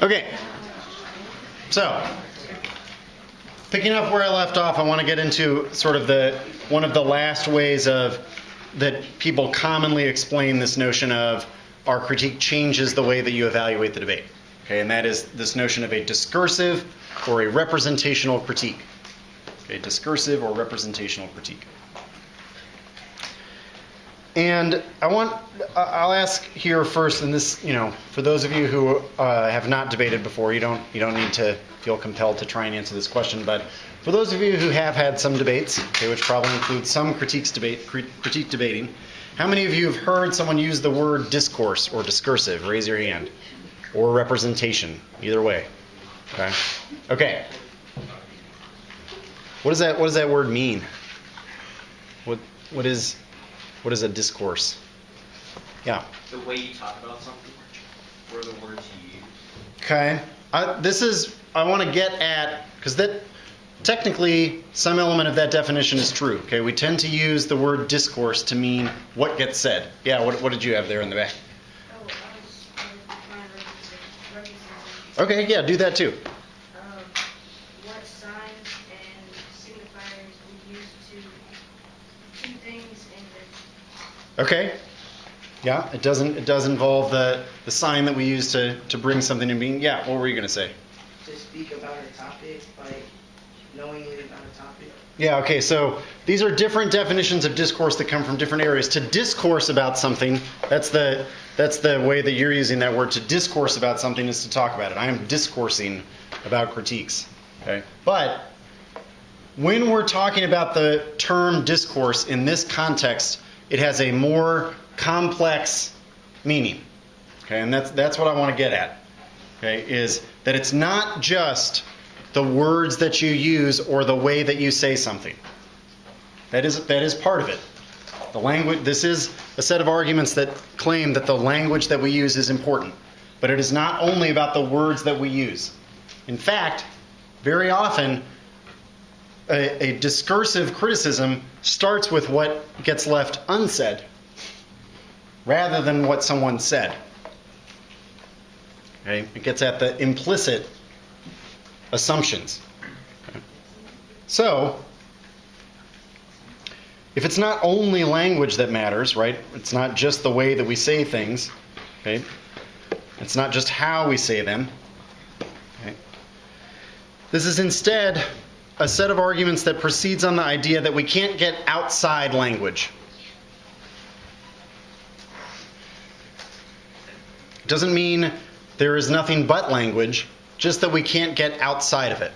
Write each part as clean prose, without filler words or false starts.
Okay, so picking up where I left off, I want to get into sort of one of the last ways that people commonly explain this notion of our critique changes the way that you evaluate the debate. Okay, and that is this notion of a discursive or a representational critique. Okay, discursive or representational critique. And I'll ask here first, and this, for those of you who have not debated before, you don't need to feel compelled to try and answer this question. But for those of you who have had some debates, okay, which probably includes some critique debating, how many of you have heard someone use the word discourse or discursive? Raise your hand. Or representation, either way. Okay. What does that word mean? What is a discourse? Yeah. The way you talk about something, or the words you use. Okay. I want to get at, because that technically some element of that definition is true. Okay. We tend to use the word discourse to mean what gets said. Yeah. What did you have there in the back? Okay. Yeah. Do that too. What signs and signifiers we use to things in the. Okay. Yeah, it does involve the sign that we use to bring something into being. Yeah, what were you going to say? To speak about a topic, like knowingly about a topic. Yeah, okay, so these are different definitions of discourse that come from different areas. To discourse about something, that's the way that you're using that word. To discourse about something is to talk about it. I am discoursing about critiques. Okay? But when we're talking about the term discourse in this context, it has a more complex meaning. Okay, and that's what I want to get at. Okay, is that it's not just the words that you use or the way that you say something. That is part of it. The language. This is a set of arguments that claim that the language that we use is important, but it is not only about the words that we use. In fact, very often a discursive criticism starts with what gets left unsaid rather than what someone said. Okay? It gets at the implicit assumptions. Okay. So, if it's not only language that matters, right? It's not just the way that we say things. Okay? It's not just how we say them. Okay? This is instead a set of arguments that proceeds on the idea that we can't get outside language. It doesn't mean there is nothing but language, just that we can't get outside of it.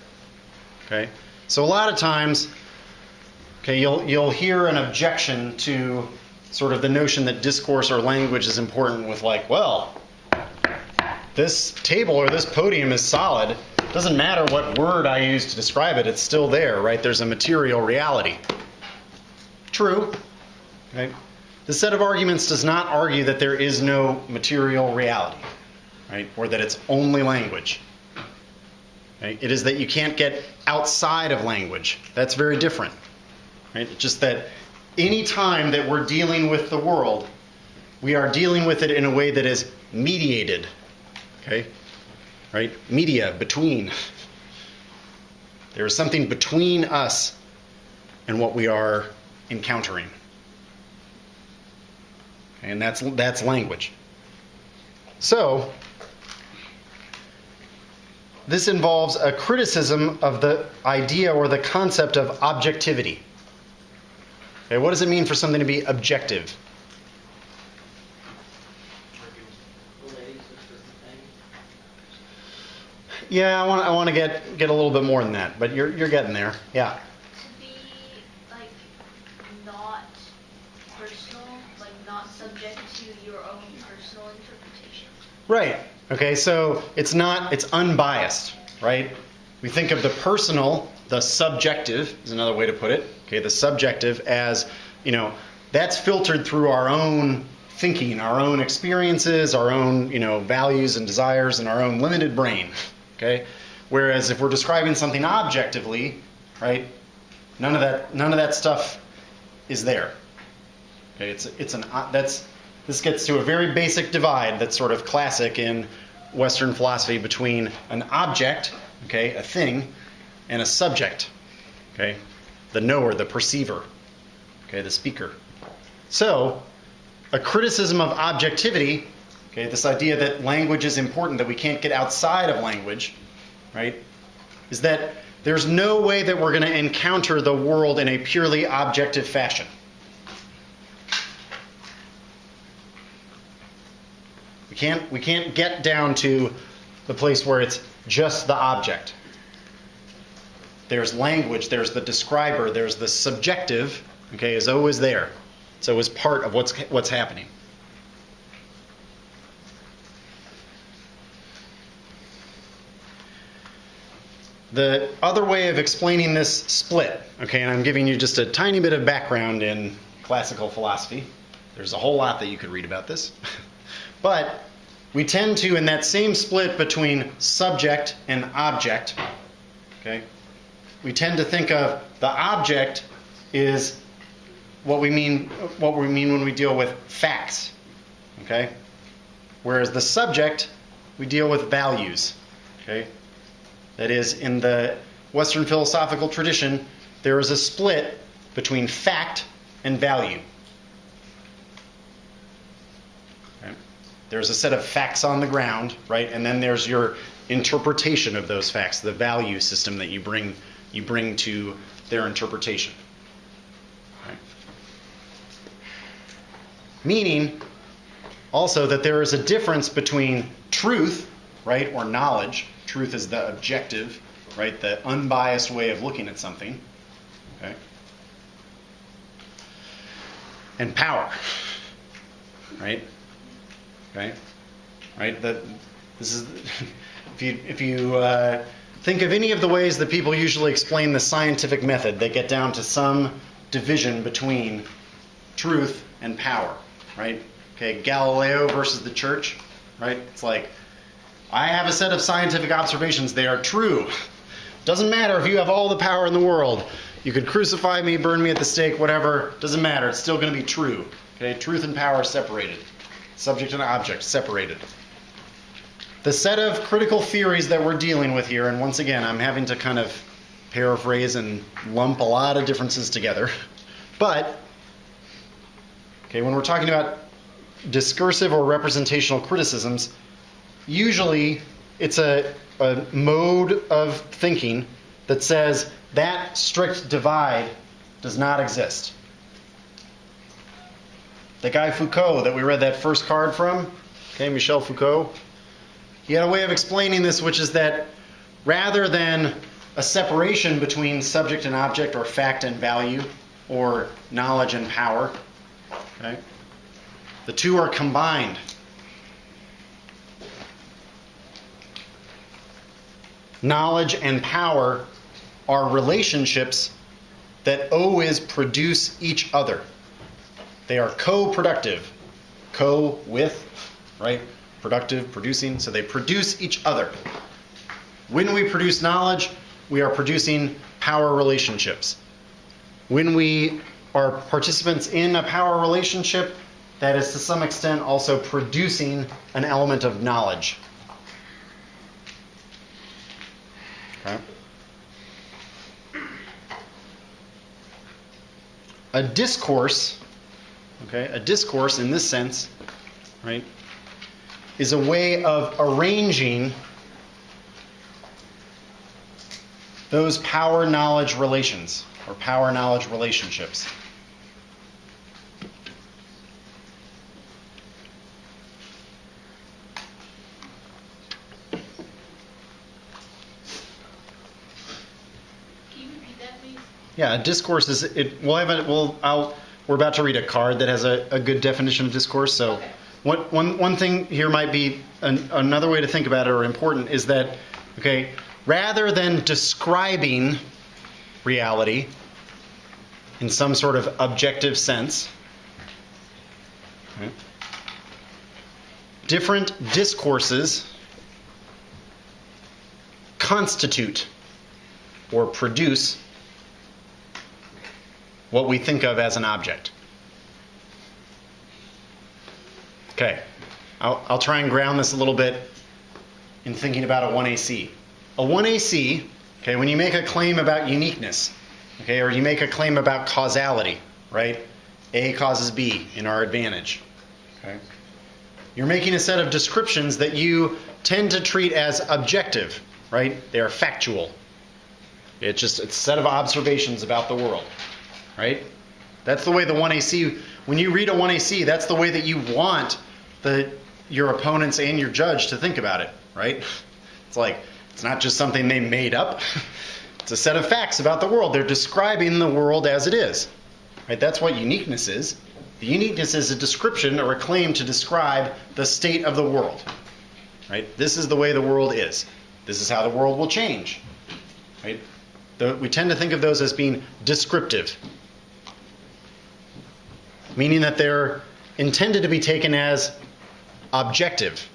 Okay? So a lot of times, okay, you'll hear an objection to sort of the notion that discourse or language is important with like, well, this table or this podium is solid. It doesn't matter what word I use to describe it, it's still there, right? There's a material reality. True. Okay? This set of arguments does not argue that there is no material reality, right? Or that it's only language. Okay? It is that you can't get outside of language. That's very different. Right? It's just that any time that we're dealing with the world, we are dealing with it in a way that is mediated. Okay? Right? Media, between. There is something between us and what we are encountering. Okay? And that's language. So, this involves a criticism of the idea or the concept of objectivity. Okay, what does it mean for something to be objective? Yeah, I want to get a little bit more than that, but you're getting there. Yeah. To be like not personal, like not subject to your own personal interpretation. Right. Okay, so it's unbiased, right? We think of the personal, the subjective is another way to put it. Okay, the subjective as, that's filtered through our own thinking, our own experiences, our own, values and desires, and our own limited brain. Okay? Whereas if we're describing something objectively, right, none of that stuff is there. Okay, this gets to a very basic divide that's sort of classic in Western philosophy between an object, okay, a thing, and a subject, okay, the knower, the perceiver, okay, the speaker. So, a criticism of objectivity, okay, this idea that language is important, that we can't get outside of language, right, is that there's no way that we're going to encounter the world in a purely objective fashion. We can't get down to the place where it's just the object. There's language, there's the describer, there's the subjective, okay, is always there. It's always part of what's happening. The other way of explaining this split, okay, and I'm giving you just a tiny bit of background in classical philosophy. There's a whole lot that you could read about this. But we tend to, in that same split between subject and object, okay, we tend to think of the object is what we mean when we deal with facts, okay? Whereas the subject, we deal with values, okay? That is, in the Western philosophical tradition, there is a split between fact and value. Okay? There's a set of facts on the ground, right? And then there's your interpretation of those facts, the value system that you bring to their interpretation. Okay? Meaning, also, that there is a difference between truth, right, or knowledge. Truth is the objective, right, the unbiased way of looking at something, okay, and power, right, okay, right. This is if you think of any of the ways that people usually explain the scientific method, they get down to some division between truth and power, right? Okay, Galileo versus the church, right? It's like, I have a set of scientific observations. They are true. Doesn't matter if you have all the power in the world. You could crucify me, burn me at the stake, whatever. Doesn't matter. It's still going to be true. Okay? Truth and power are separated. Subject and object separated. The set of critical theories that we're dealing with here, and once again, I'm having to kind of paraphrase and lump a lot of differences together. But, okay, when we're talking about discursive or representational criticisms, usually it's a mode of thinking that says that strict divide does not exist. The guy Foucault that we read that first card from, okay, Michel Foucault, he had a way of explaining this, which is that rather than a separation between subject and object, or fact and value, or knowledge and power, okay, the two are combined. Knowledge and power are relationships that always produce each other. They are co-productive. Co with, right? Productive, producing. So they produce each other. When we produce knowledge, we are producing power relationships. When we are participants in a power relationship, that is to some extent also producing an element of knowledge. Okay. A discourse, okay, a discourse in this sense, right, is a way of arranging those power-knowledge relations, or power-knowledge relationships. Yeah, a discourse is it. We're about to read a card that has a good definition of discourse. So, okay. One thing here might be another way to think about it, or important, is that, okay, rather than describing reality in some sort of objective sense, okay, different discourses constitute or produce what we think of as an object. Okay, I'll try and ground this a little bit in thinking about a 1AC. A 1AC, okay, when you make a claim about uniqueness, okay, or you make a claim about causality, right? A causes B in our advantage. Okay? You're making a set of descriptions that you tend to treat as objective, right? They are factual. It's a set of observations about the world, right? That's the way the 1AC, when you read a 1AC, that's the way that you want your opponents and your judge to think about it, right? It's like, it's not just something they made up. It's a set of facts about the world. They're describing the world as it is. Right? That's what uniqueness is. The uniqueness is a description or a claim to describe the state of the world. Right? This is the way the world is. This is how the world will change. Right? We tend to think of those as being descriptive, meaning that they're intended to be taken as objective.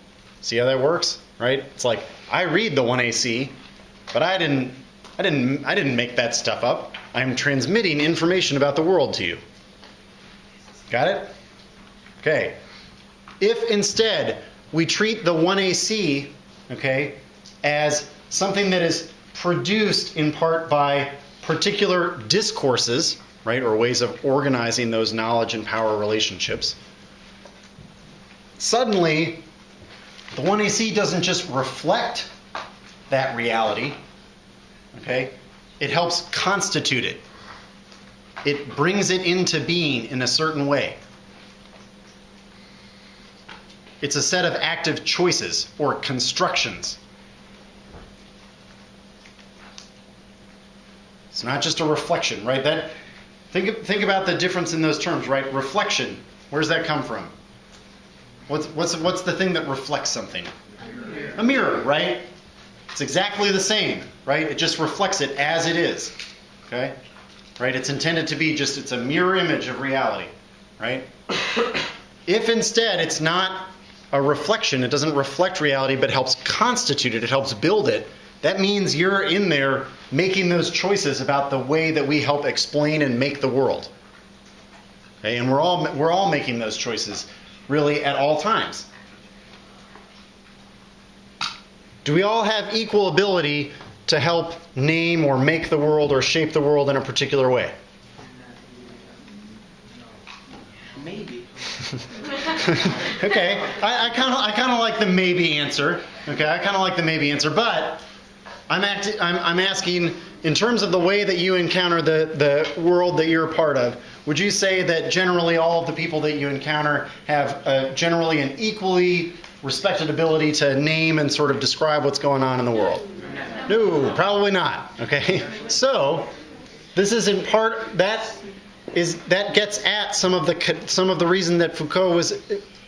See how that works? Right? It's like, I read the 1AC, but I didn't make that stuff up. I'm transmitting information about the world to you. Got it? Okay. If instead we treat the 1AC, okay, as something that is produced in part by particular discourses, right, or ways of organizing those knowledge and power relationships, suddenly the 1AC doesn't just reflect that reality, okay? It helps constitute it. It brings it into being in a certain way. It's a set of active choices or constructions. It's not just a reflection, right? Think about the difference in those terms, right? Reflection, where does that come from? What's the thing that reflects something? A mirror, right? It's exactly the same, right? It just reflects it as it is, okay? Right? It's intended to be it's a mirror image of reality, right? If instead it's not a reflection, it doesn't reflect reality, but helps constitute it, it helps build it, that means you're in there making those choices about the way that we help explain and make the world. Okay? And we're all making those choices, really, at all times. Do we all have equal ability to help name or make the world or shape the world in a particular way? Maybe. Okay, I kind of like the maybe answer. Okay, I kind of like the maybe answer, but I'm asking, in terms of the way that you encounter the world that you're a part of, would you say that generally all of the people that you encounter have generally an equally respected ability to name and sort of describe what's going on in the world? No, probably not. Okay, so this is in part that gets at some of the reason that Foucault was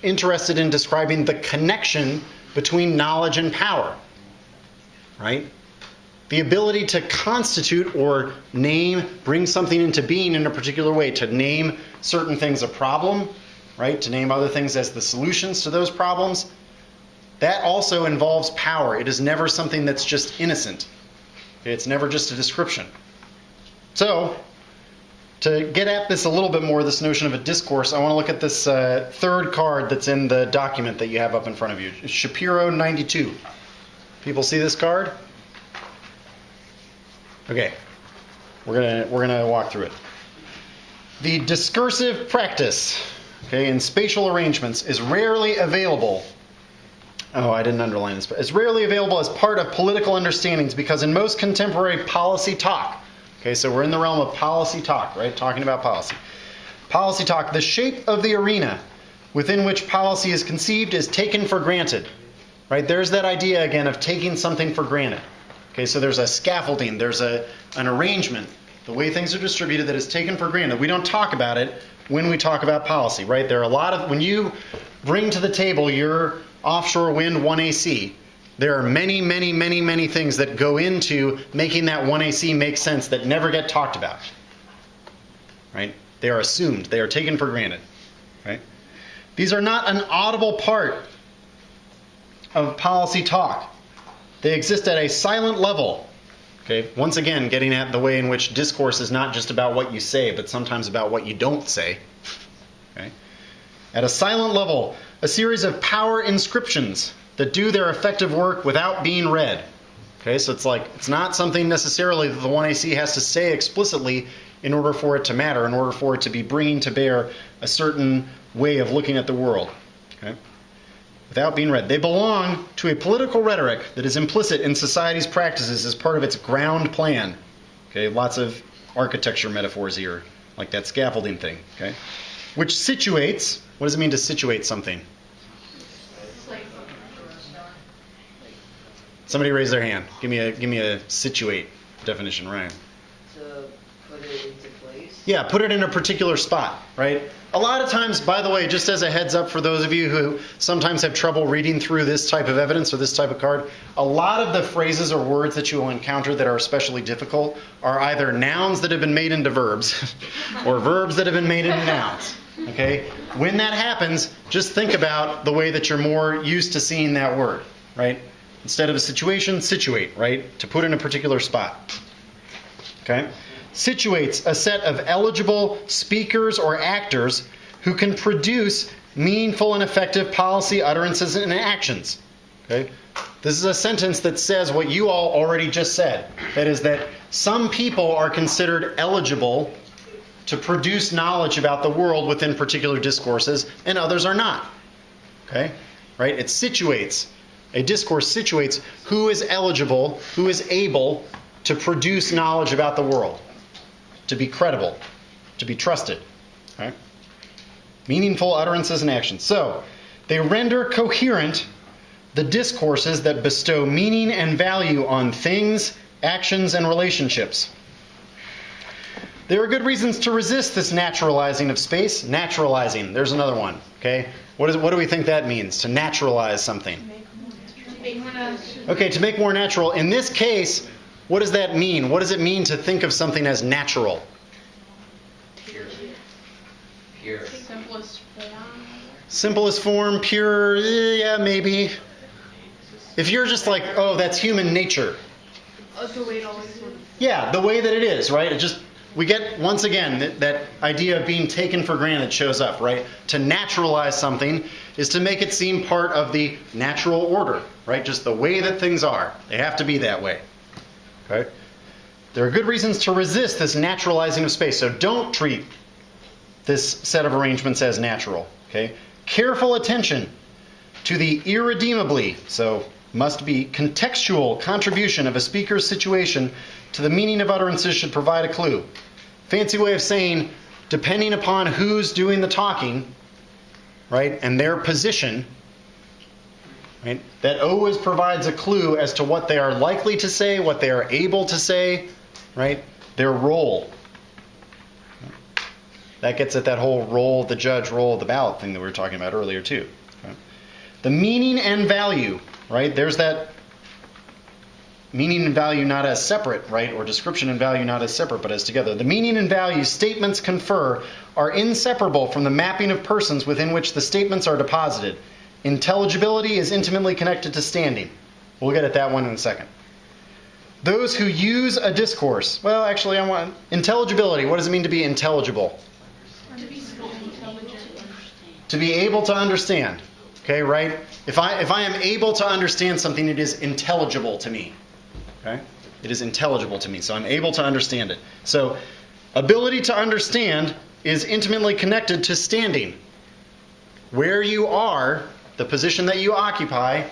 interested in describing the connection between knowledge and power. Right? The ability to constitute or name, bring something into being in a particular way, to name certain things a problem, right? To name other things as the solutions to those problems. That also involves power. It is never something that's just innocent. It's never just a description. So, to get at this a little bit more, this notion of a discourse, I want to look at this third card that's in the document that you have up in front of you. Shapiro 92. People see this card? Okay. We're gonna walk through it. The discursive practice, okay, in spatial arrangements is rarely available. Oh, I didn't underline this, but it's rarely available as part of political understandings because in most contemporary policy talk, okay, so we're in the realm of policy talk, right? Talking about policy. Policy talk, the shape of the arena within which policy is conceived is taken for granted, right? There's that idea again of taking something for granted. Okay, so there's a scaffolding, there's an arrangement, the way things are distributed that is taken for granted. We don't talk about it when we talk about policy, right? There are a lot of, when you bring to the table your offshore wind 1AC, there are many, many, many, many things that go into making that 1AC make sense that never get talked about, right? They are assumed, they are taken for granted, right? These are not an audible part of policy talk. They exist at a silent level. Okay, once again, getting at the way in which discourse is not just about what you say, but sometimes about what you don't say. Okay? At a silent level, a series of power inscriptions, that do their effective work without being read. Okay, so it's not something necessarily that the 1AC has to say explicitly in order for it to matter, in order for it to be bringing to bear a certain way of looking at the world. Okay? Without being read. They belong to a political rhetoric that is implicit in society's practices as part of its ground plan. Okay, lots of architecture metaphors here, like that scaffolding thing. Okay, which situates. What does it mean to situate something? Somebody raise their hand. Give me a situate definition, Ryan. To put it into place. Yeah, put it in a particular spot, right? A lot of times, by the way, just as a heads up for those of you who sometimes have trouble reading through this type of evidence or this type of card, a lot of the phrases or words that you will encounter that are especially difficult are either nouns that have been made into verbs or verbs that have been made into nouns. Okay? When that happens, just think about the way that you're more used to seeing that word, right? Instead of a situation, situate, right? To put in a particular spot. Okay? Situates a set of eligible speakers or actors who can produce meaningful and effective policy utterances and actions. Okay? This is a sentence that says what you all already just said. That is that some people are considered eligible to produce knowledge about the world within particular discourses, and others are not. Okay? Right? It situates. A discourse situates who is eligible, who is able to produce knowledge about the world, to be credible, to be trusted. Right? Meaningful utterances and actions. So, they render coherent the discourses that bestow meaning and value on things, actions, and relationships. There are good reasons to resist this naturalizing of space. Naturalizing, there's another one. Okay? What do we think that means? To naturalize something. Okay, to make more natural. In this case, what does that mean? What does it mean to think of something as natural? Pure. Simplest form. Simplest form, pure, yeah, maybe. If you're just like, oh, that's human nature. The way it always sort of. Yeah, the way that it is, right? It just, we get, once again, that idea of being taken for granted shows up, right? To naturalize something is to make it seem part of the natural order, right? Just the way that things are. They have to be that way. Okay? There are good reasons to resist this naturalizing of space, so don't treat this set of arrangements as natural. Okay? Careful attention to the irredeemably, so must be contextual contribution of a speaker's situation to the meaning of utterances should provide a clue. Fancy way of saying, depending upon who's doing the talking, right, and their position, right, that always provides a clue as to what they are likely to say, what they are able to say, right, their role. That gets at that whole role of the judge, role of the ballot thing that we were talking about earlier too. Okay? The meaning and value, right, there's that meaning and value not as separate, right, or description and value not as separate but as together. The meaning and value statements confer are inseparable from the mapping of persons within which the statements are deposited. Intelligibility is intimately connected to standing. We'll get at that one in a second. Those who use a discourse. Well, actually, I want intelligibility. What does it mean to be intelligible? To be intelligent. To be able to understand. Okay, right? If I am able to understand something, it is intelligible to me. Okay? It is intelligible to me, so I'm able to understand it. So, ability to understand is intimately connected to standing. Where you are, the position that you occupy,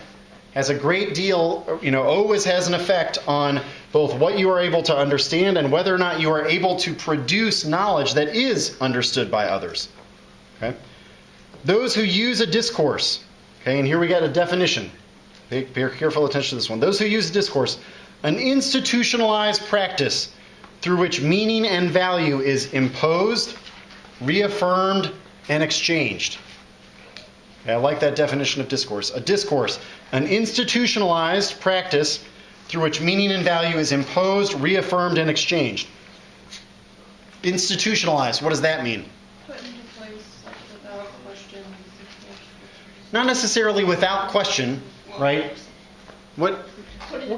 has a great deal, always has an effect on both what you are able to understand and whether or not you are able to produce knowledge that is understood by others. Okay? Those who use a discourse, okay, and here we got a definition. Pay careful attention to this one. Those who use a discourse, an institutionalized practice through which meaning and value is imposed, reaffirmed, and exchanged. Okay, I like that definition of discourse. A discourse, an institutionalized practice through which meaning and value is imposed, reaffirmed, and exchanged. Institutionalized, what does that mean? Put into place without question. Not necessarily without question, right? What?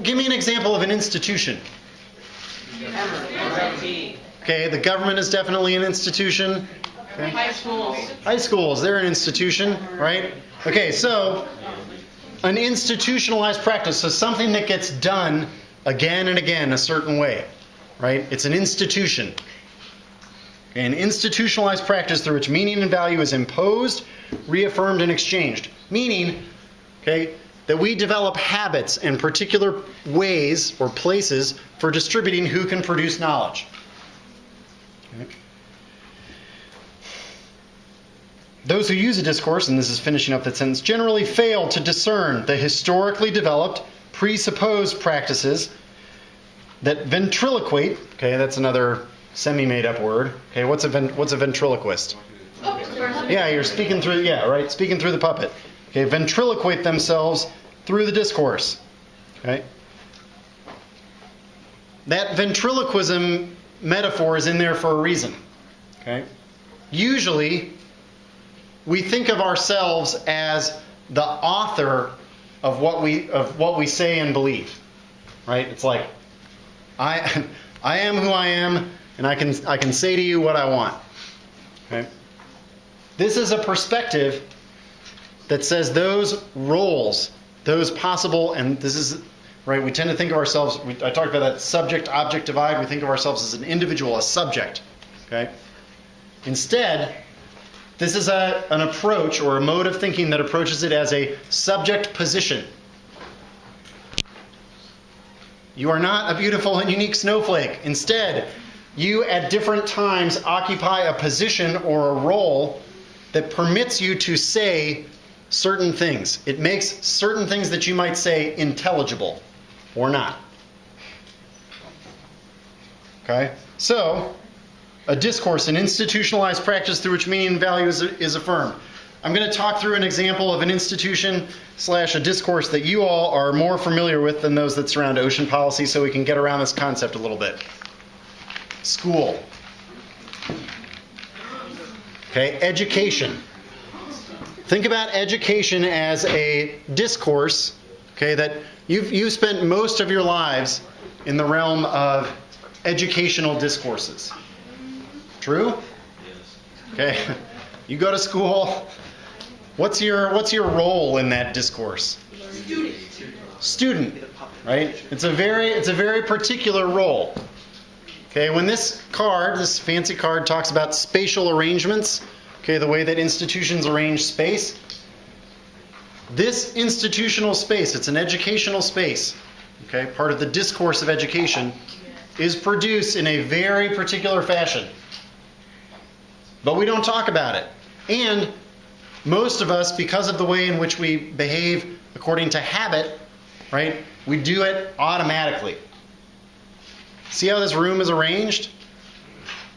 Give me an example of an institution. Okay, the government is definitely an institution. Okay. High schools. High schools, they're an institution, right? Okay, so an institutionalized practice, so something that gets done again and again a certain way, right? It's an institution. Okay, an institutionalized practice through which meaning and value is imposed, reaffirmed, and exchanged. Meaning, okay, that we develop habits and particular ways or places for distributing who can produce knowledge. Okay. Those who use a discourse, and this is finishing up that sentence, generally fail to discern the historically developed, presupposed practices that ventriloquate. Okay, that's another semi-made-up word. Okay, what's a ventriloquist? Yeah, you're speaking through. Yeah, right. Speaking through the puppet. Okay, ventriloquate themselves through the discourse. Okay. That ventriloquism metaphor is in there for a reason. Okay. Usually, we think of ourselves as the author of what we say and believe. Right? It's like I am who I am, and I can say to you what I want. Okay. This is a perspective that says those roles, those possible, and this is, right, we tend to think of ourselves, I talked about that subject-object divide, we think of ourselves as an individual, a subject, okay? Instead, this is an approach or a mode of thinking that approaches it as a subject position. You are not a beautiful and unique snowflake. Instead, you at different times occupy a position or a role that permits you to say certain things. It makes certain things that you might say intelligible or not. Okay? So, a discourse, an institutionalized practice through which meaning and value is affirmed. I'm going to talk through an example of an institution / a discourse that you all are more familiar with than those that surround ocean policy, so we can get around this concept a little bit. School. Okay, education. Think about education as a discourse, okay, that you've spent most of your lives in the realm of educational discourses. True? Yes. Okay. You go to school. What's your role in that discourse? Student. Right? It's a very particular role. Okay, when this fancy card talks about spatial arrangements, okay, the way that institutions arrange space, this institutional space, it's an educational space, okay, part of the discourse of education, is produced in a very particular fashion. But we don't talk about it. And most of us, because of the way in which we behave according to habit, right, we do it automatically. See how this room is arranged?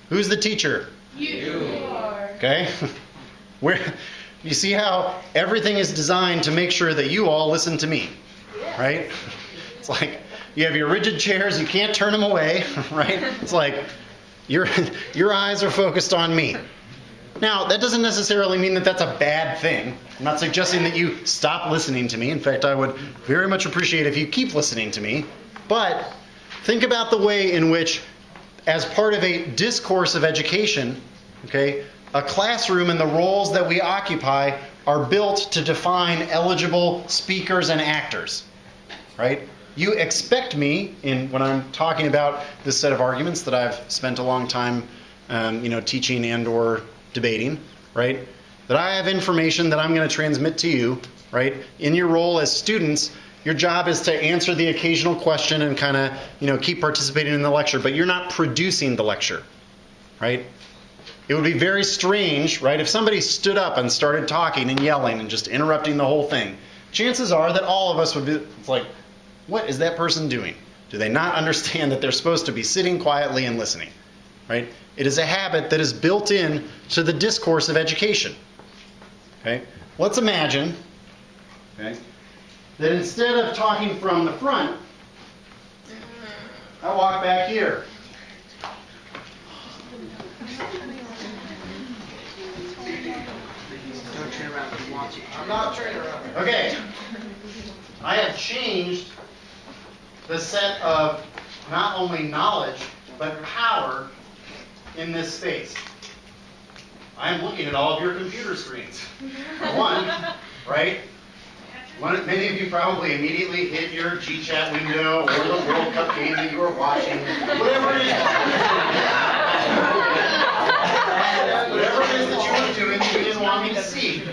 Who's the teacher? You are. Okay? You see how everything is designed to make sure that you all listen to me, right? It's like you have your rigid chairs, you can't turn them away, right? It's like your eyes are focused on me. Now, that doesn't necessarily mean that that's a bad thing. I'm not suggesting that you stop listening to me. In fact, I would very much appreciate if you keep listening to me. But think about the way in which, as part of a discourse of education, okay, a classroom and the roles that we occupy are built to define eligible speakers and actors, right? You expect me, when I'm talking about this set of arguments that I've spent a long time, teaching and or debating, right? That I have information that I'm going to transmit to you, right? In your role as students, your job is to answer the occasional question and kind of, keep participating in the lecture, but you're not producing the lecture, right? It would be very strange, right, if somebody stood up and started talking and yelling and just interrupting the whole thing. Chances are that all of us would be, it's like, what is that person doing? Do they not understand that they're supposed to be sitting quietly and listening, right? It is a habit that is built in to the discourse of education. Okay? Let's imagine, okay, that instead of talking from the front, I walk back here. Don't turn around if you want to. I'm not turning around. Okay. I have changed the set of not only knowledge, but power in this space. I am looking at all of your computer screens. For one, right? Many of you probably immediately hit your GChat window or the World Cup game that you were watching, whatever it is. Whatever it is that you were doing that you didn't want me to see,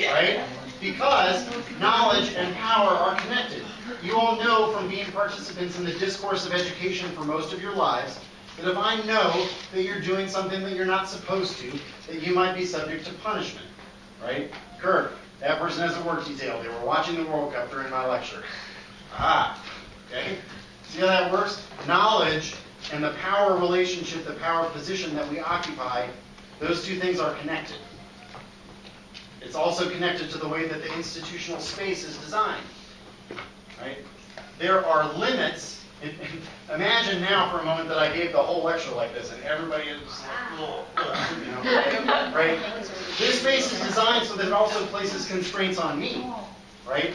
right? Because knowledge and power are connected. You all know from being participants in the discourse of education for most of your lives that if I know that you're doing something that you're not supposed to, that you might be subject to punishment, right? Kirk, that person has a work detail. They were watching the World Cup during my lecture. Okay? See how that works? Knowledge and the power relationship, the power position that we occupy, those two things are connected. It's also connected to the way that the institutional space is designed. Right? There are limits. Imagine now for a moment that I gave the whole lecture like this and everybody is like, right? This space is designed so that it also places constraints on me, right?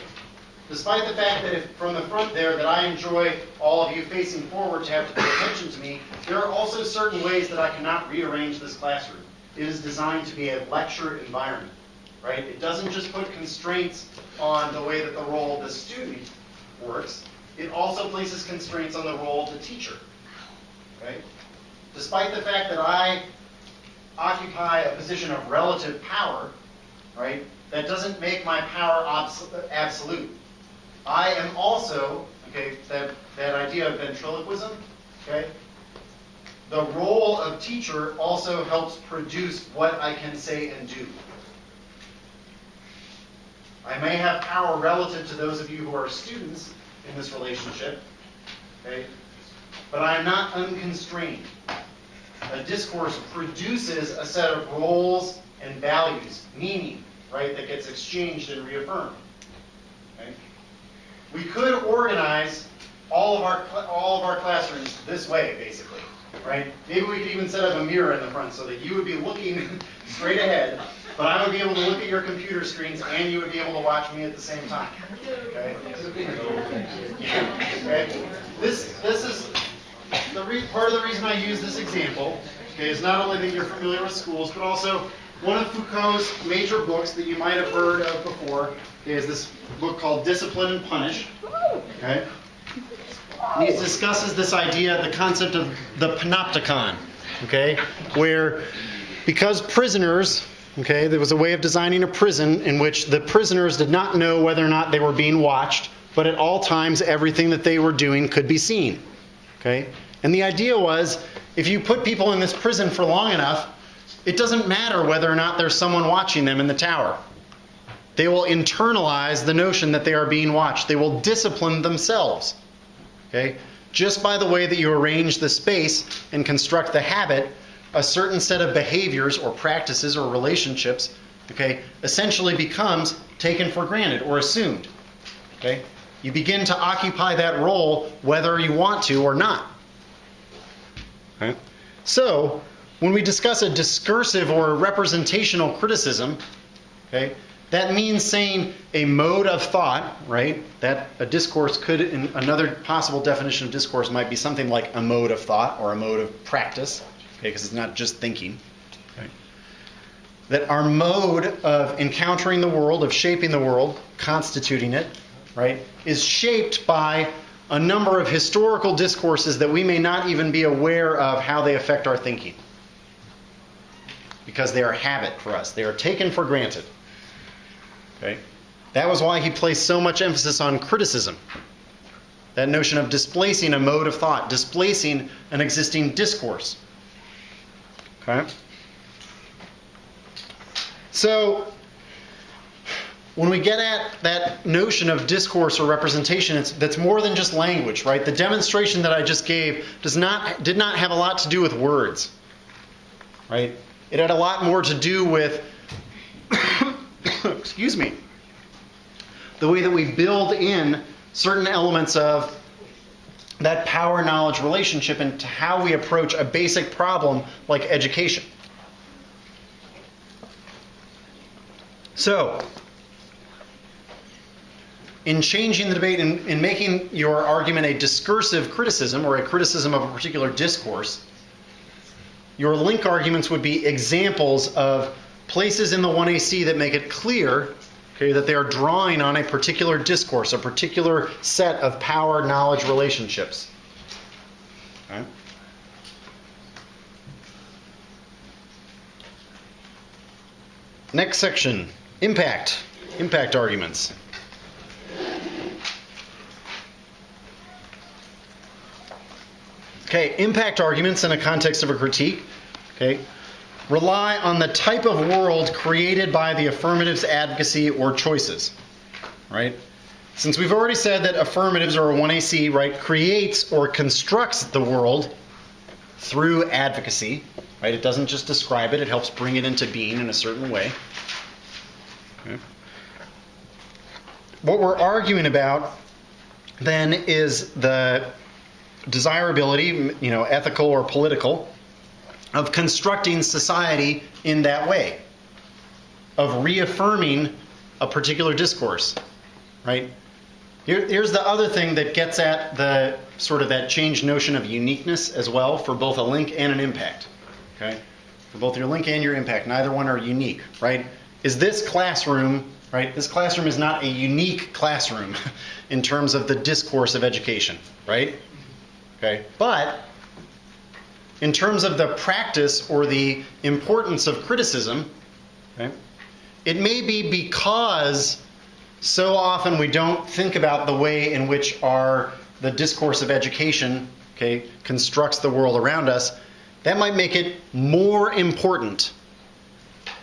Despite the fact that if from the front there that I enjoy all of you facing forward to have to pay attention to me, there are also certain ways that I cannot rearrange this classroom. It is designed to be a lecture environment, right? It doesn't just put constraints on the way that the role of the student works. It also places constraints on the role of the teacher, right? Despite the fact that I occupy a position of relative power, right, that doesn't make my power absolute. I am also, okay, that idea of ventriloquism, okay, the role of teacher also helps produce what I can say and do. I may have power relative to those of you who are students in this relationship, okay? But I am not unconstrained. A discourse produces a set of roles and values, meaning, right, that gets exchanged and reaffirmed. Okay? We could organize all of our classrooms this way, basically, right? Maybe we could even set up a mirror in the front so that you would be looking straight ahead, but I would be able to look at your computer screens and you would be able to watch me at the same time. Okay? Okay? This is part of the reason I use this example. Okay, is not only that you're familiar with schools, but also one of Foucault's major books that you might have heard of before is this book called Discipline and Punish. Okay? And he discusses this idea, the concept of the panopticon. Okay, where because prisoners. Okay, there was a way of designing a prison in which the prisoners did not know whether or not they were being watched, but at all times everything that they were doing could be seen. Okay, and the idea was if you put people in this prison for long enough, it doesn't matter whether or not there's someone watching them in the tower. They will internalize the notion that they are being watched. They will discipline themselves. Okay, just by the way that you arrange the space and construct the habit. A certain set of behaviors or practices or relationships, okay, essentially becomes taken for granted or assumed. Okay? You begin to occupy that role whether you want to or not. Okay? So, when we discuss a discursive or a representational criticism, okay, that means saying a mode of thought, right? That a discourse could, in another possible definition of discourse might be something like a mode of thought or a mode of practice. Okay, because it's not just thinking. Okay. That our mode of encountering the world, of shaping the world, constituting it, right, is shaped by a number of historical discourses that we may not even be aware of how they affect our thinking. Because they are habit for us. They are taken for granted. Okay. That was why he placed so much emphasis on criticism. That notion of displacing a mode of thought, displacing an existing discourse. Okay. So, when we get at that notion of discourse or representation, that's more than just language, right? The demonstration that I just gave did not have a lot to do with words, right? It had a lot more to do with, excuse me, the way that we build in certain elements of that power-knowledge relationship into how we approach a basic problem like education. So, in changing the debate, in making your argument a discursive criticism or a criticism of a particular discourse, your link arguments would be examples of places in the 1AC that make it clear, Okay, that they are drawing on a particular discourse, a particular set of power knowledge relationships. Okay? Next section, impact arguments. Okay, impact arguments in a context of a critique, okay, rely on the type of world created by the affirmative's advocacy or choices, right? Since we've already said that affirmatives, or a 1AC, right, creates or constructs the world through advocacy, right? It doesn't just describe it, it helps bring it into being in a certain way. Okay. What we're arguing about then is the desirability, ethical or political, of constructing society in that way, of reaffirming a particular discourse, right? Here's the other thing that gets at the sort of that changed notion of uniqueness as well for both a link and an impact, okay? For both your link and your impact, neither one are unique, right? Is this classroom, right? This classroom is not a unique classroom in terms of the discourse of education, right? Okay, but in terms of the practice or the importance of criticism, okay, it may be because so often we don't think about the way in which the discourse of education, okay, constructs the world around us. That might make it more important,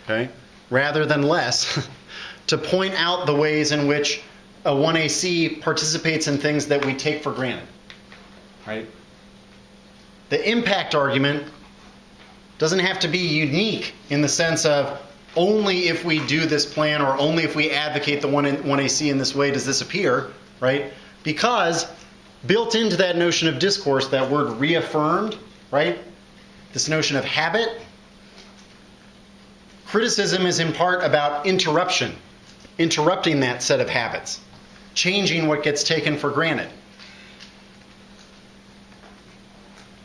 okay, rather than less, to point out the ways in which a 1AC participates in things that we take for granted. Right? The impact argument doesn't have to be unique in the sense of only if we do this plan or only if we advocate the 1AC in this way does this appear, right? Because built into that notion of discourse, that word reaffirmed, right? This notion of habit, criticism is in part about interruption, interrupting that set of habits, changing what gets taken for granted.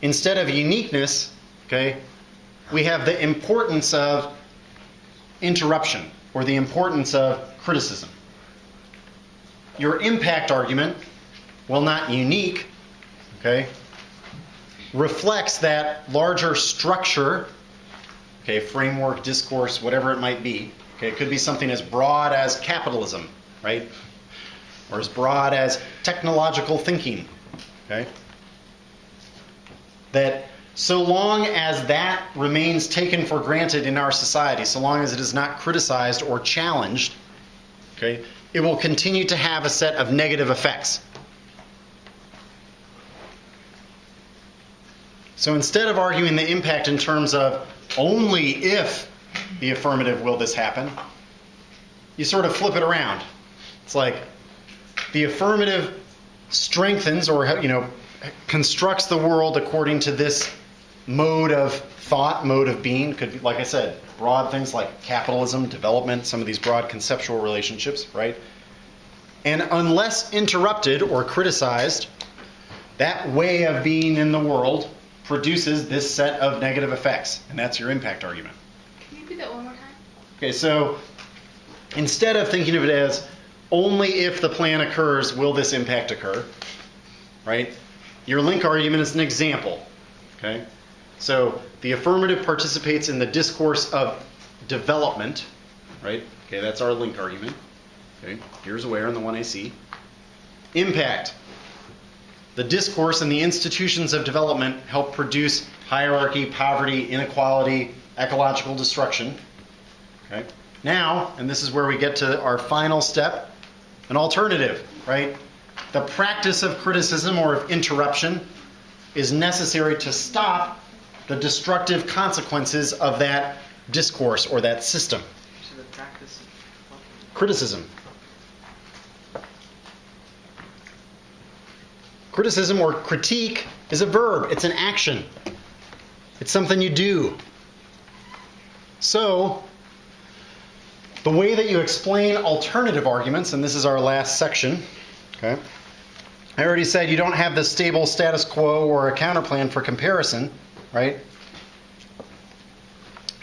Instead of uniqueness, okay, we have the importance of interruption or the importance of criticism. Your impact argument, while not unique, okay, reflects that larger structure, okay, framework, discourse, whatever it might be. Okay, it could be something as broad as capitalism, right? Or as broad as technological thinking, okay? That so long as that remains taken for granted in our society, so long as it is not criticized or challenged, okay, it will continue to have a set of negative effects. So instead of arguing the impact in terms of only if the affirmative will this happen, you sort of flip it around. It's like the affirmative strengthens or, constructs the world according to this mode of thought, mode of being. Could be, like I said, broad things like capitalism, development, some of these broad conceptual relationships, right? And unless interrupted or criticized, that way of being in the world produces this set of negative effects, and that's your impact argument. Can you repeat that one more time? Okay, so instead of thinking of it as only if the plan occurs will this impact occur, right? Your link argument is an example, okay? So the affirmative participates in the discourse of development, right? Okay, that's our link argument. Okay, here's where in the 1AC. Impact. The discourse and the institutions of development help produce hierarchy, poverty, inequality, ecological destruction. Okay. Now, and this is where we get to our final step, an alternative, right? The practice of criticism or of interruption is necessary to stop the destructive consequences of that discourse or that system. So the practice of Criticism. Criticism or critique is a verb. It's an action. It's something you do. So, the way that you explain alternative arguments, and this is our last section, okay? I already said you don't have the stable status quo or a counterplan for comparison, right?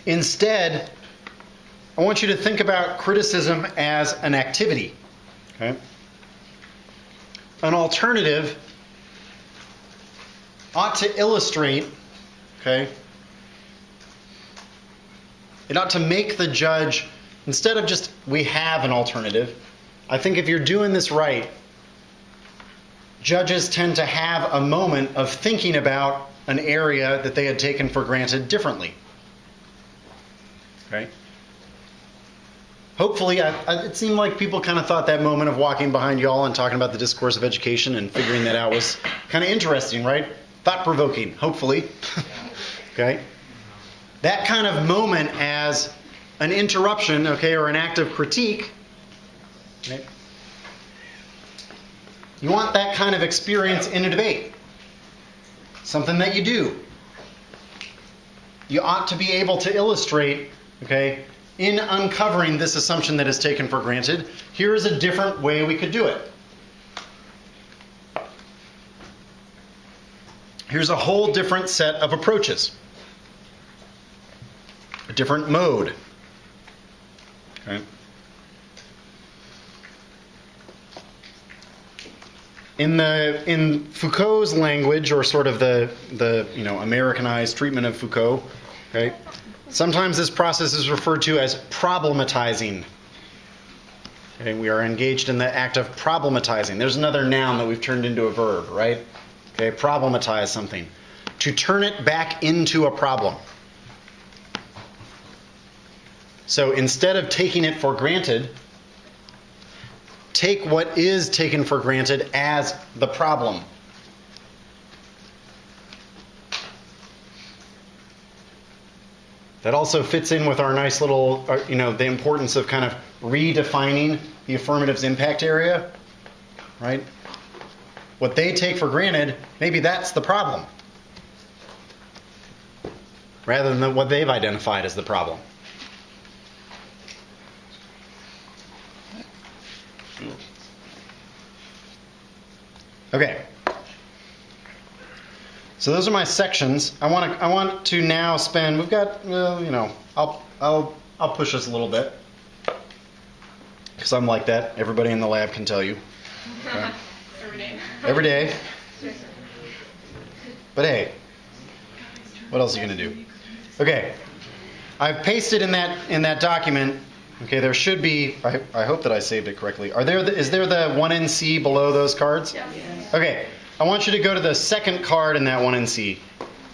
Instead, I want you to think about criticism as an activity. Okay? An alternative ought to illustrate, okay, it ought to make the judge, instead of just, we have an alternative, I think if you're doing this right, judges tend to have a moment of thinking about an area that they had taken for granted differently. Okay? Hopefully, it seemed like people kind of thought that moment of walking behind y'all and talking about the discourse of education and figuring that out was kind of interesting, right? Thought-provoking, hopefully. Okay? That kind of moment as an interruption, okay, or an act of critique, okay? You want that kind of experience in a debate. Something that you do. You ought to be able to illustrate, okay, in uncovering this assumption that is taken for granted, here is a different way we could do it. Here's a whole different set of approaches. A different mode. Okay. In Foucault's language, or sort of the Americanized treatment of Foucault, okay, sometimes this process is referred to as problematizing. Okay, we are engaged in the act of problematizing. There's another noun that we've turned into a verb, right? Okay, problematize something. To turn it back into a problem. So instead of taking it for granted, take what is taken for granted as the problem. That also fits in with our nice little, the importance of kind of redefining the affirmative's impact area, right? What they take for granted, maybe that's the problem, rather than what they've identified as the problem. Okay. So those are my sections. I want to now spend. We've got. I'll push us a little bit because I'm like that. Everybody in the lab can tell you. Okay. Every day. But hey, what else are you going to do? Okay. I've pasted in that document. Okay, there should be. I hope that I saved it correctly. Is there the 1NC below those cards? Yeah. Okay. I want you to go to the second card in that 1NC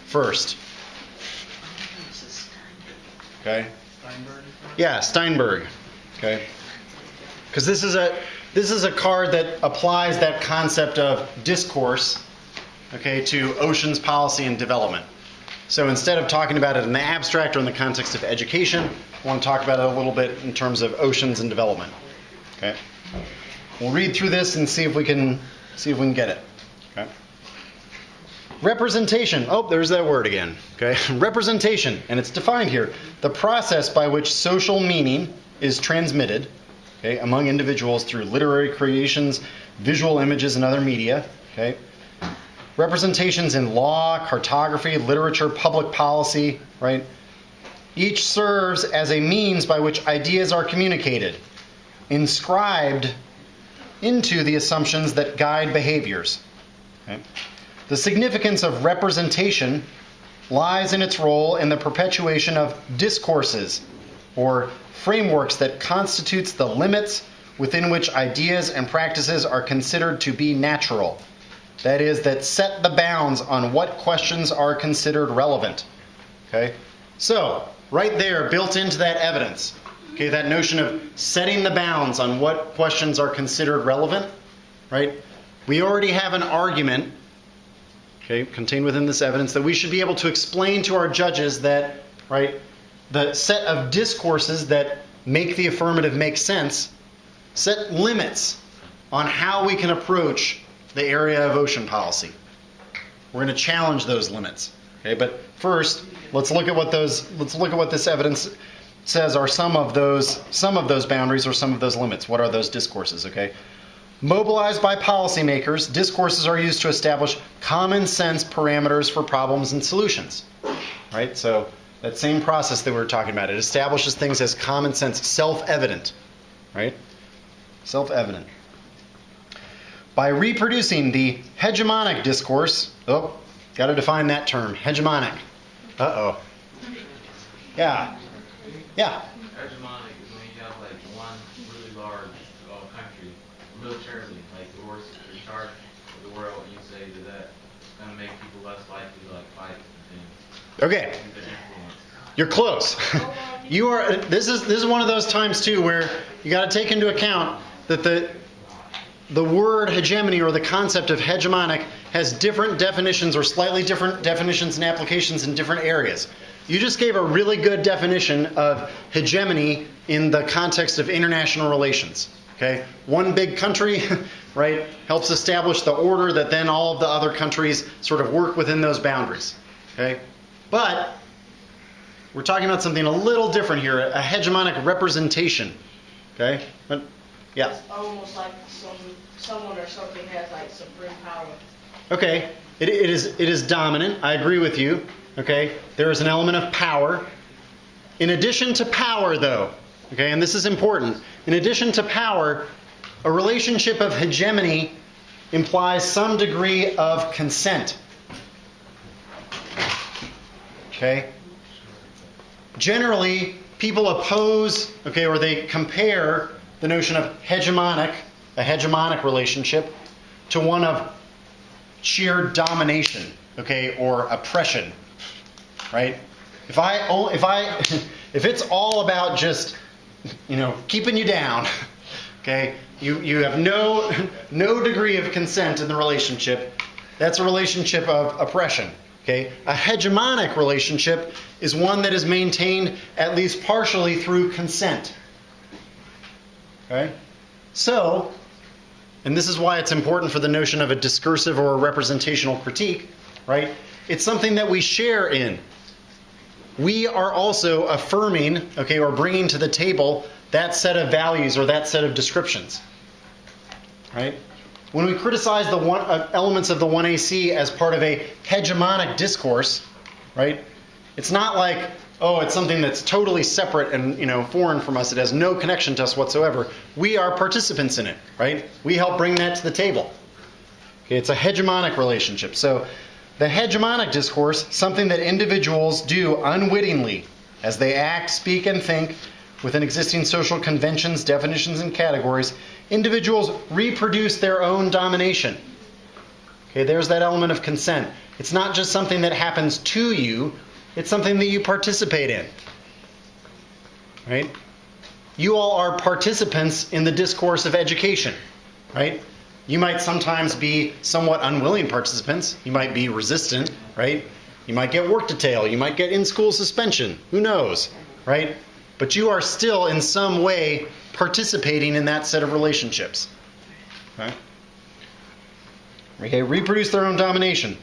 first. Okay. Steinberg? Yeah, Steinberg. Okay. Because this is a card that applies that concept of discourse, okay, to oceans policy and development. So instead of talking about it in the abstract or in the context of education, I want to talk about it a little bit in terms of oceans and development. Okay. We'll read through this and see if we can get it. Okay. Representation. Oh, there's that word again. Okay. Representation, and it's defined here. The process by which social meaning is transmitted, okay, among individuals through literary creations, visual images, and other media. Okay. Representations in law, cartography, literature, public policy, right? Each serves as a means by which ideas are communicated, inscribed into the assumptions that guide behaviors. Okay. The significance of representation lies in its role in the perpetuation of discourses, or frameworks that constitutes the limits within which ideas and practices are considered to be natural. That is, that set the bounds on what questions are considered relevant. Okay? So, right there, built into that evidence, okay, that notion of setting the bounds on what questions are considered relevant, right? We already have an argument, okay, contained within this evidence, that we should be able to explain to our judges that, right, the set of discourses that make the affirmative make sense set limits on how we can approach the area of ocean policy. We're going to challenge those limits. Okay, but first, let's look at what this evidence says are some of those boundaries or some of those limits. What are those discourses? Okay. Mobilized by policymakers, discourses are used to establish common sense parameters for problems and solutions. Right? So That same process that we were talking about. It establishes things as common sense, self-evident, right? Self-evident. By reproducing the hegemonic discourse, got to define that term, hegemonic. Uh-oh. Yeah. Yeah. Hegemonic is when you have like one really large country militarily, like the worst in charge of the world, and you say that that's going to make people less likely to like fight and things. Okay. You're close. You are. This is one of those times too where you got to take into account that the word hegemony or the concept of hegemonic has different definitions or slightly different definitions and applications in different areas. You just gave a really good definition of hegemony in the context of international relations. Okay, one big country, right, helps establish the order that then all of the other countries sort of work within those boundaries. Okay, but we're talking about something a little different here, a hegemonic representation. Okay, but yeah. It's almost like someone or something has like supreme power. Okay, it is dominant. I agree with you. Okay, there is an element of power. In addition to power, though, okay, and this is important. In addition to power, a relationship of hegemony implies some degree of consent. Okay. Generally, people oppose, okay, or they compare the notion of a hegemonic relationship, to one of sheer domination, okay, or oppression, right? If it's all about just, keeping you down, okay, you have no degree of consent in the relationship, that's a relationship of oppression. Okay? A hegemonic relationship is one that is maintained at least partially through consent. Okay? So, and this is why it's important for the notion of a discursive or a representational critique, right? It's something that we share in. We are also affirming, okay, or bringing to the table that set of values or that set of descriptions. Right? When we criticize the elements of the 1AC as part of a hegemonic discourse, right? It's not like, it's something that's totally separate and foreign from us. It has no connection to us whatsoever. We are participants in it, right? We help bring that to the table. Okay, it's a hegemonic relationship. So the hegemonic discourse, something that individuals do unwittingly as they act, speak, and think within existing social conventions, definitions, and categories. Individuals reproduce their own domination. Okay, there's that element of consent. It's not just something that happens to you, it's something that you participate in. Right? You all are participants in the discourse of education. Right? You might sometimes be somewhat unwilling participants. You might be resistant, right? You might get work detail. You might get in-school suspension. Who knows, right? But you are still in some way participating in that set of relationships. Okay, reproduce their own domination.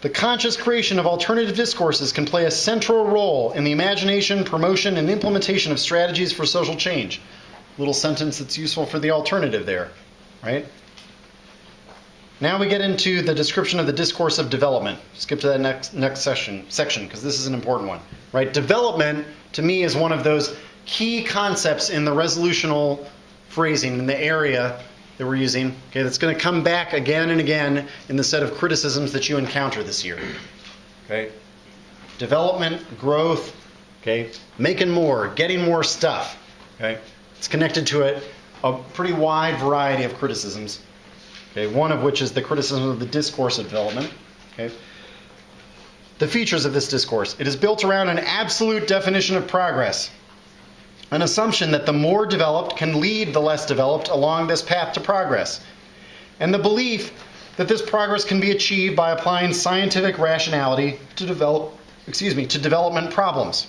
The conscious creation of alternative discourses can play a central role in the imagination, promotion, and implementation of strategies for social change. Little sentence that's useful for the alternative there, right? Now we get into the description of the discourse of development. Skip to that next section because this is an important one. Right? Development, to me, is one of those key concepts in the resolutional phrasing in the area that we're using. Okay, that's going to come back again and again in the set of criticisms that you encounter this year. Okay, development, growth. Okay, making more, getting more stuff. Okay, it's connected to a pretty wide variety of criticisms. Okay, one of which is the criticism of the discourse of development. Okay. The features of this discourse. It is built around an absolute definition of progress, an assumption that the more developed can lead the less developed along this path to progress, and the belief that this progress can be achieved by applying scientific rationality to development problems.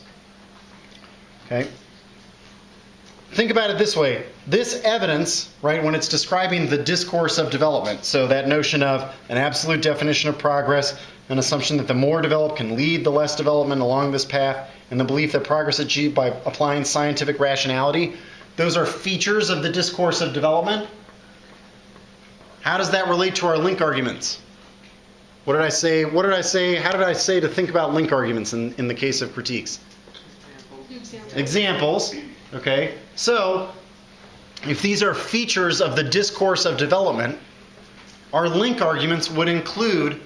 Okay. Think about it this way. This evidence, right, when it's describing the discourse of development, so that notion of an absolute definition of progress, an assumption that the more developed can lead the less development along this path, and the belief that progress is achieved by applying scientific rationality, those are features of the discourse of development. How does that relate to our link arguments? What did I say? How did I say to think about link arguments in the case of critiques? Examples. Okay. So, if these are features of the discourse of development, our link arguments would include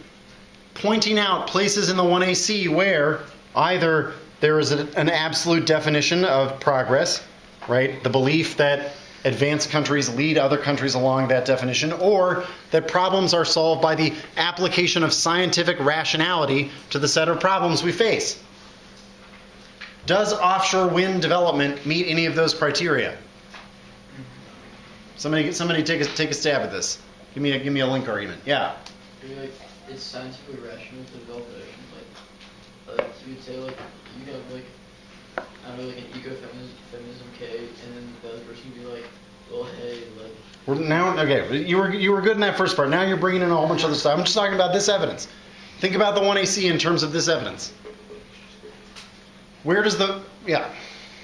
pointing out places in the 1AC where either there is an absolute definition of progress, right? The belief that advanced countries lead other countries along that definition, or that problems are solved by the application of scientific rationality to the set of problems we face. Does offshore wind development meet any of those criteria? Somebody take a stab at this. Give me a link argument. Yeah. Like, it's scientifically rational to develop oceans. Like you would say, like, you have, like, I don't know, like an ecofeminism case, and then the other person would be like, well, hey, like. Now, okay, you were good in that first part. Now you're bringing in a whole bunch of other stuff. I'm just talking about this evidence. Think about the 1AC in terms of this evidence. Where does yeah.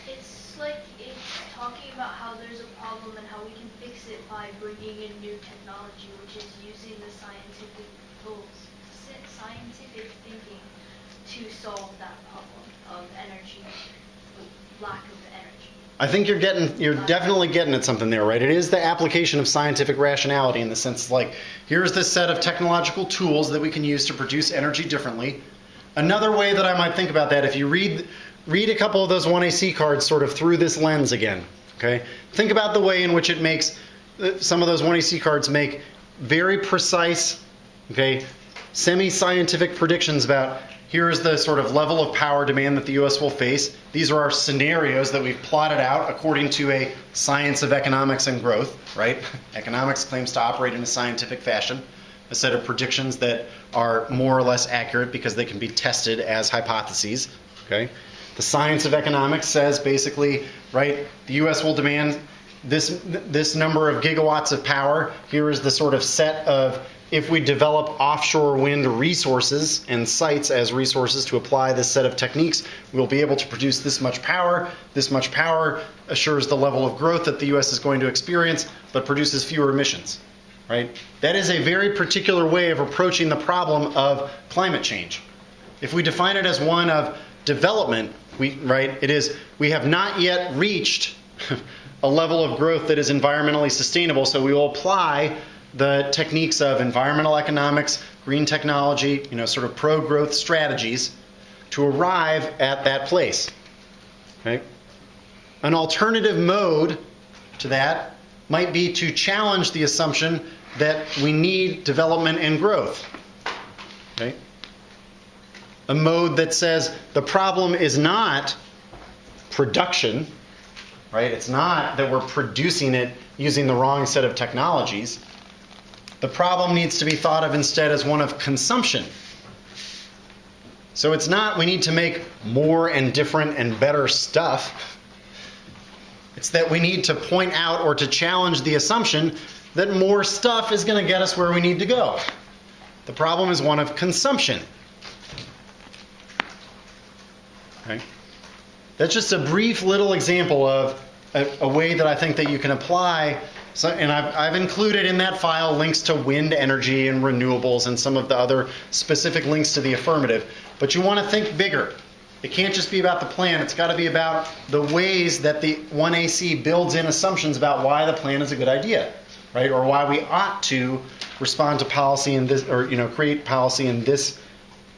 It's like it's talking about how there's a problem and how we can fix it by bringing in new technology, which is using the scientific thinking to solve that problem of energy, lack of energy. I think you're definitely getting at something there, right? It is the application of scientific rationality in the sense like, here's this set of technological tools that we can use to produce energy differently. Another way that I might think about that, if you read a couple of those 1AC cards sort of through this lens again, okay? Think about the way in which it makes, some of those 1AC cards make very precise, okay, semi-scientific predictions about here's the sort of level of power demand that the U.S. will face. These are our scenarios that we've plotted out according to a science of economics and growth, right? Economics claims to operate in a scientific fashion, a set of predictions that are more or less accurate because they can be tested as hypotheses, okay? The science of economics says basically, right, the U.S. will demand this number of gigawatts of power. Here is the sort of set of, if we develop offshore wind resources and sites as resources to apply this set of techniques, we'll be able to produce this much power. This much power assures the level of growth that the U.S. is going to experience, but produces fewer emissions, right? That is a very particular way of approaching the problem of climate change. If we define it as one of development, we have not yet reached a level of growth that is environmentally sustainable, so we will apply the techniques of environmental economics, green technology, sort of pro-growth strategies to arrive at that place. Okay? An alternative mode to that might be to challenge the assumption that we need development and growth. Okay? A mode that says the problem is not production, right? It's not that we're producing it using the wrong set of technologies. The problem needs to be thought of instead as one of consumption. So it's not we need to make more and different and better stuff. It's that we need to point out or to challenge the assumption that more stuff is going to get us where we need to go. The problem is one of consumption. Okay? That's just a brief little example of a way that I think that you can apply. So, and I've included in that file links to wind energy and renewables and some of the other specific links to the affirmative. But you want to think bigger. It can't just be about the plan. It's got to be about the ways that the 1AC builds in assumptions about why the plan is a good idea, right? Or why we ought to respond to policy in this, or create policy in this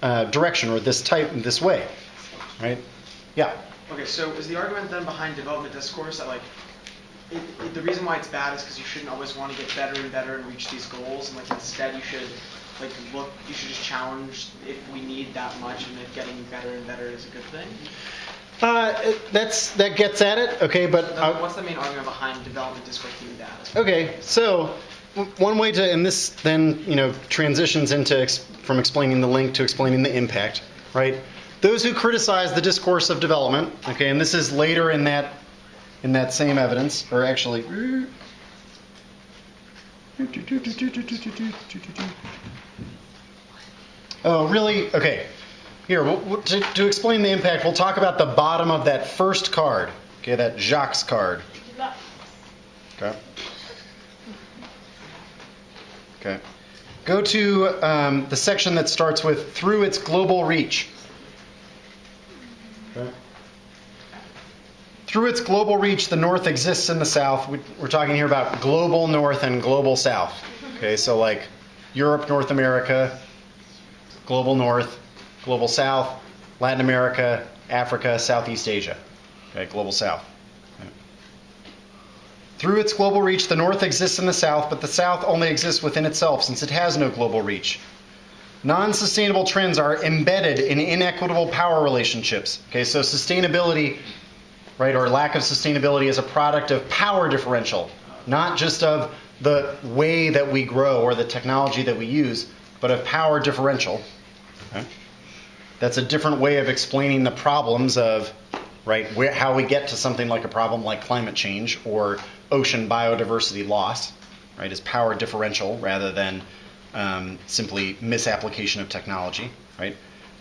direction or this way, right? Yeah. Okay, so is the argument then behind development discourse that the reason why it's bad is because you shouldn't always want to get better and better and reach these goals, and instead you should you should just challenge if we need that much, and if getting better and better is a good thing? That gets at it, okay, but what's the main argument behind development discourse being bad? Okay, so one way to, and this then transitions into from explaining the link to explaining the impact, right? Those who criticize the discourse of development, okay, and this is later in that same evidence, or actually, oh, really? Okay. Here, to explain the impact, we'll talk about the bottom of that first card, okay, that Jacques card. Okay. Okay. Go to the section that starts with through its global reach. Okay. Through its global reach, the North exists in the South. We're talking here about global North and global South. Okay, so like Europe, North America, global North, global South, Latin America, Africa, Southeast Asia. Okay, global South. Okay. Through its global reach, the North exists in the South, but the South only exists within itself since it has no global reach. Non-sustainable trends are embedded in inequitable power relationships. Okay, so sustainability, right, or lack of sustainability is a product of power differential, not just of the way that we grow or the technology that we use, but of power differential. Okay? That's a different way of explaining the problems of, right, how we get to something like a problem like climate change or ocean biodiversity loss, right, is power differential rather than simply misapplication of technology, right?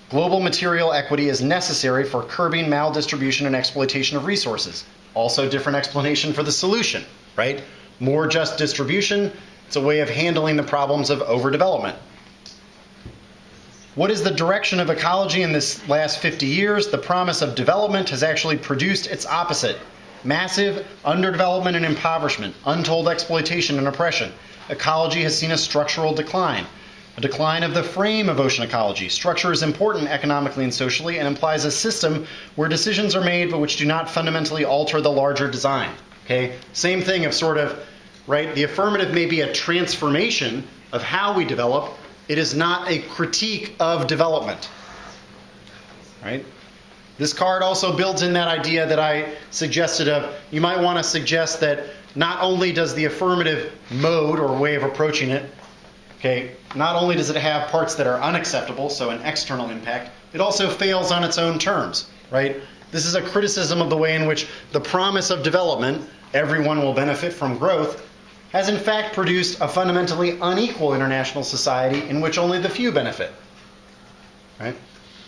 Global material equity is necessary for curbing maldistribution and exploitation of resources. Also different explanation for the solution, right? More just distribution, it's a way of handling the problems of overdevelopment. What is the direction of ecology in this last 50 years? The promise of development has actually produced its opposite. Massive underdevelopment and impoverishment, untold exploitation and oppression. Ecology has seen a structural decline. A decline of the frame of ocean ecology. Structure is important economically and socially and implies a system where decisions are made but which do not fundamentally alter the larger design. Okay? Same thing of sort of, right, the affirmative may be a transformation of how we develop. It is not a critique of development. Right? This card also builds in that idea that I suggested of, you might want to suggest that not only does the affirmative mode or way of approaching it, okay, not only does it have parts that are unacceptable, so an external impact, it also fails on its own terms, right? This is a criticism of the way in which the promise of development, everyone will benefit from growth, has in fact produced a fundamentally unequal international society in which only the few benefit, right?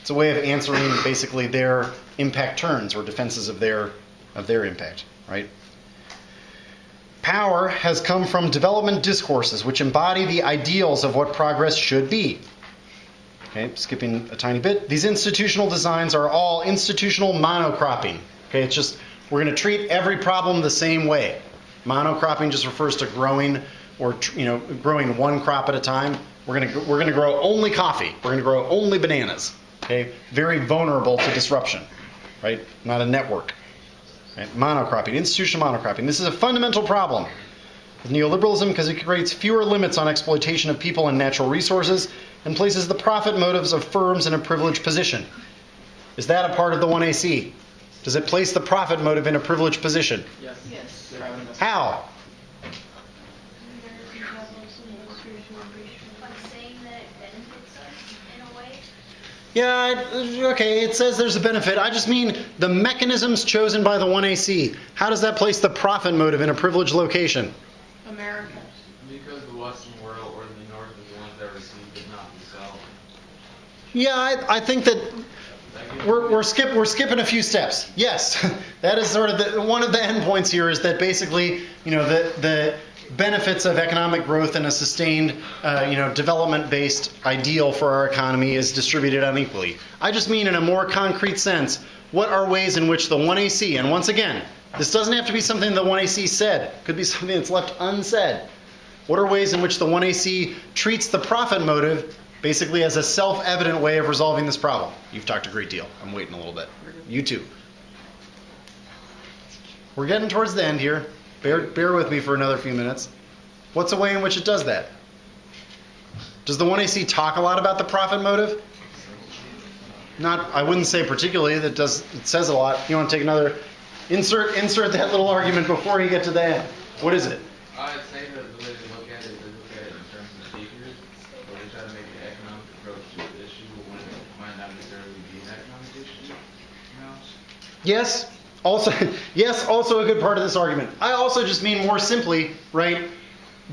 It's a way of answering basically their impact turns or defenses of their impact, right? Power has come from development discourses which embody the ideals of what progress should be. Okay, skipping a tiny bit. These institutional designs are all institutional monocropping. Okay, it's just, we're going to treat every problem the same way. Monocropping just refers to growing or, growing one crop at a time. We're going to grow only coffee. We're going to grow only bananas. Okay, very vulnerable to disruption, right? Not a network. Right? Monocropping, institutional monocropping. This is a fundamental problem with neoliberalism because it creates fewer limits on exploitation of people and natural resources and places the profit motives of firms in a privileged position. Is that a part of the 1AC? Does it place the profit motive in a privileged position? Yes. Yes. How? Like saying that it benefits us in a way. Yeah, okay, it says there's a benefit. I just mean the mechanisms chosen by the 1AC. How does that place the profit motive in a privileged location? America. Because the Western world or the North is the ones that receive it, not the South. Yeah, I think that we're skipping a few steps. Yes, that is sort of one of the endpoints here is that basically, the benefits of economic growth and a sustained, development-based ideal for our economy is distributed unequally. I just mean in a more concrete sense, what are ways in which the 1AC, and once again, this doesn't have to be something the 1AC said. It could be something that's left unsaid. What are ways in which the 1AC treats the profit motive basically as a self-evident way of resolving this problem? You've talked a great deal. I'm waiting a little bit. You too. We're getting towards the end here. Bear with me for another few minutes. What's a way in which it does that? Does the 1AC talk a lot about the profit motive? I wouldn't say particularly. It says a lot. You want to take another, insert that little argument before you get to the end. What is it? I'd say that the way they look at it, they look at it in terms of figures, but they try to make an economic approach to the issue when it might not necessarily be an economic issue. Yes. Also a good part of this argument. I also just mean more simply, right,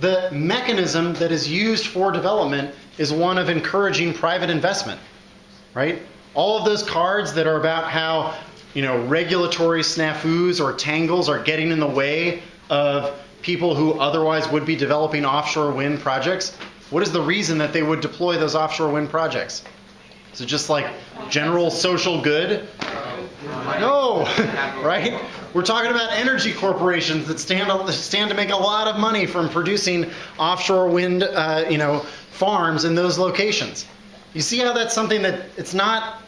the mechanism that is used for development is one of encouraging private investment, right? All of those cards that are about how, regulatory snafus or tangles are getting in the way of people who otherwise would be developing offshore wind projects. What is the reason that they would deploy those offshore wind projects? Is it just like general social good? No, right? We're talking about energy corporations that stand to make a lot of money from producing offshore wind, farms in those locations. You see how that's something that it's not.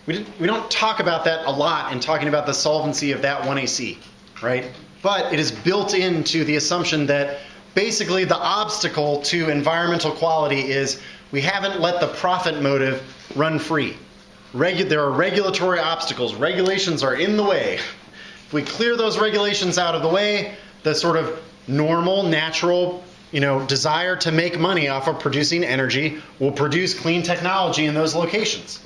We don't talk about that a lot in talking about the solvency of that 1AC, right? But it is built into the assumption that basically the obstacle to environmental quality is we haven't let the profit motive run free. There are regulatory obstacles. Regulations are in the way. If we clear those regulations out of the way, the sort of normal, natural, desire to make money off of producing energy will produce clean technology in those locations.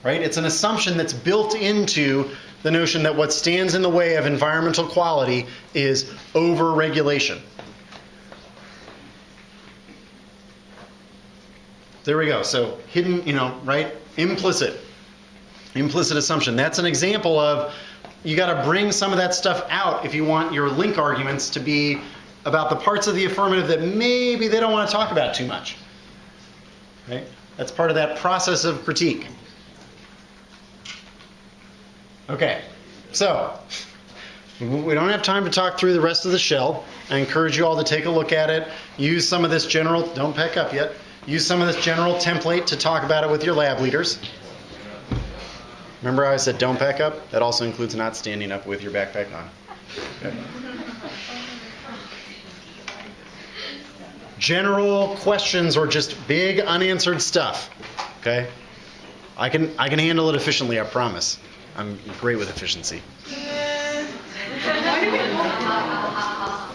Right? It's an assumption that's built into the notion that what stands in the way of environmental quality is over-regulation. There we go. So hidden, right? Implicit assumption. That's an example of you got to bring some of that stuff out if you want your link arguments to be about the parts of the affirmative that maybe they don't want to talk about too much. Right? That's part of that process of critique. Okay, so we don't have time to talk through the rest of the shell. I encourage you all to take a look at it. Use some of this general, don't pack up yet. Use some of this general template to talk about it with your lab leaders. Remember how I said don't pack up? That also includes not standing up with your backpack on. Okay. General questions or just big unanswered stuff. Okay? I can handle it efficiently, I promise. I'm great with efficiency.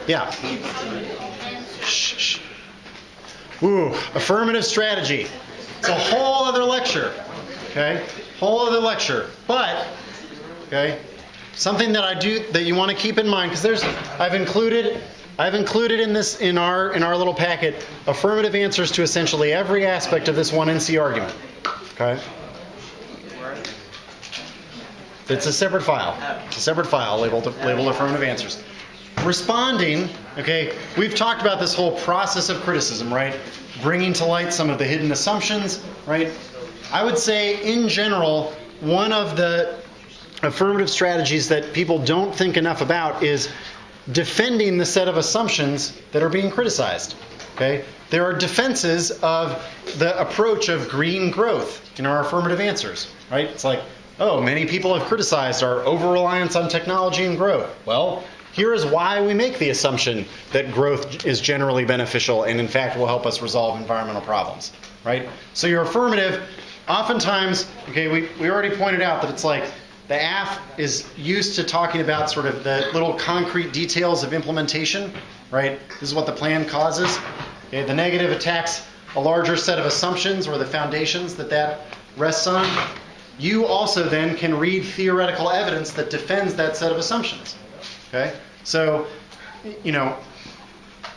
Yeah. Shh. Ooh, affirmative strategy. It's a whole other lecture. Okay? Whole other lecture. But, okay, something that you want to keep in mind, because I've included in our little packet affirmative answers to essentially every aspect of this 1NC argument. Okay? It's a separate file. It's a separate file labeled affirmative answers. Responding, okay, we've talked about this whole process of criticism, right? Bringing to light some of the hidden assumptions, right? I would say, in general, one of the affirmative strategies that people don't think enough about is defending the set of assumptions that are being criticized, okay? There are defenses of the approach of green growth in our affirmative answers, right? It's like, oh, many people have criticized our over-reliance on technology and growth. Well, here is why we make the assumption that growth is generally beneficial and in fact will help us resolve environmental problems, right? So your affirmative, oftentimes, okay, we already pointed out that it's like the AF is used to talking about sort of the little concrete details of implementation, right? This is what the plan causes. Okay, the negative attacks a larger set of assumptions or the foundations that rests on. You also then can read theoretical evidence that defends that set of assumptions. Okay? So,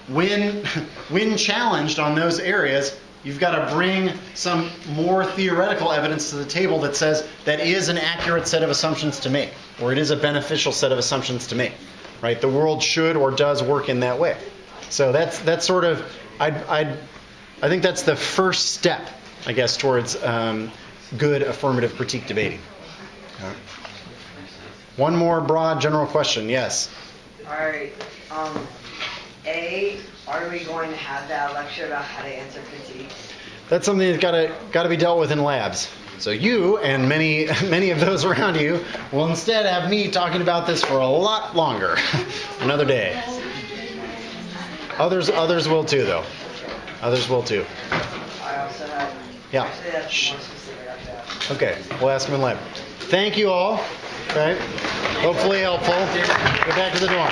when challenged on those areas, you've got to bring some more theoretical evidence to the table that says that is an accurate set of assumptions to make, or it is a beneficial set of assumptions to make. Right? The world should or does work in that way. So that's sort of, I think that's the first step, I guess, towards good affirmative critique debating. One more broad general question. Yes? Alright. Are we going to have that lecture about how to answer critique? That's something that's got to be dealt with in labs. So you and many of those around you will instead have me talking about this for a lot longer. Another day. Others will too, though. Others will too. I also have... Yeah. Actually, that's more specific like that. Okay, we'll ask them in lab. Thank you all. Okay. Hopefully helpful. Get back to the dorm.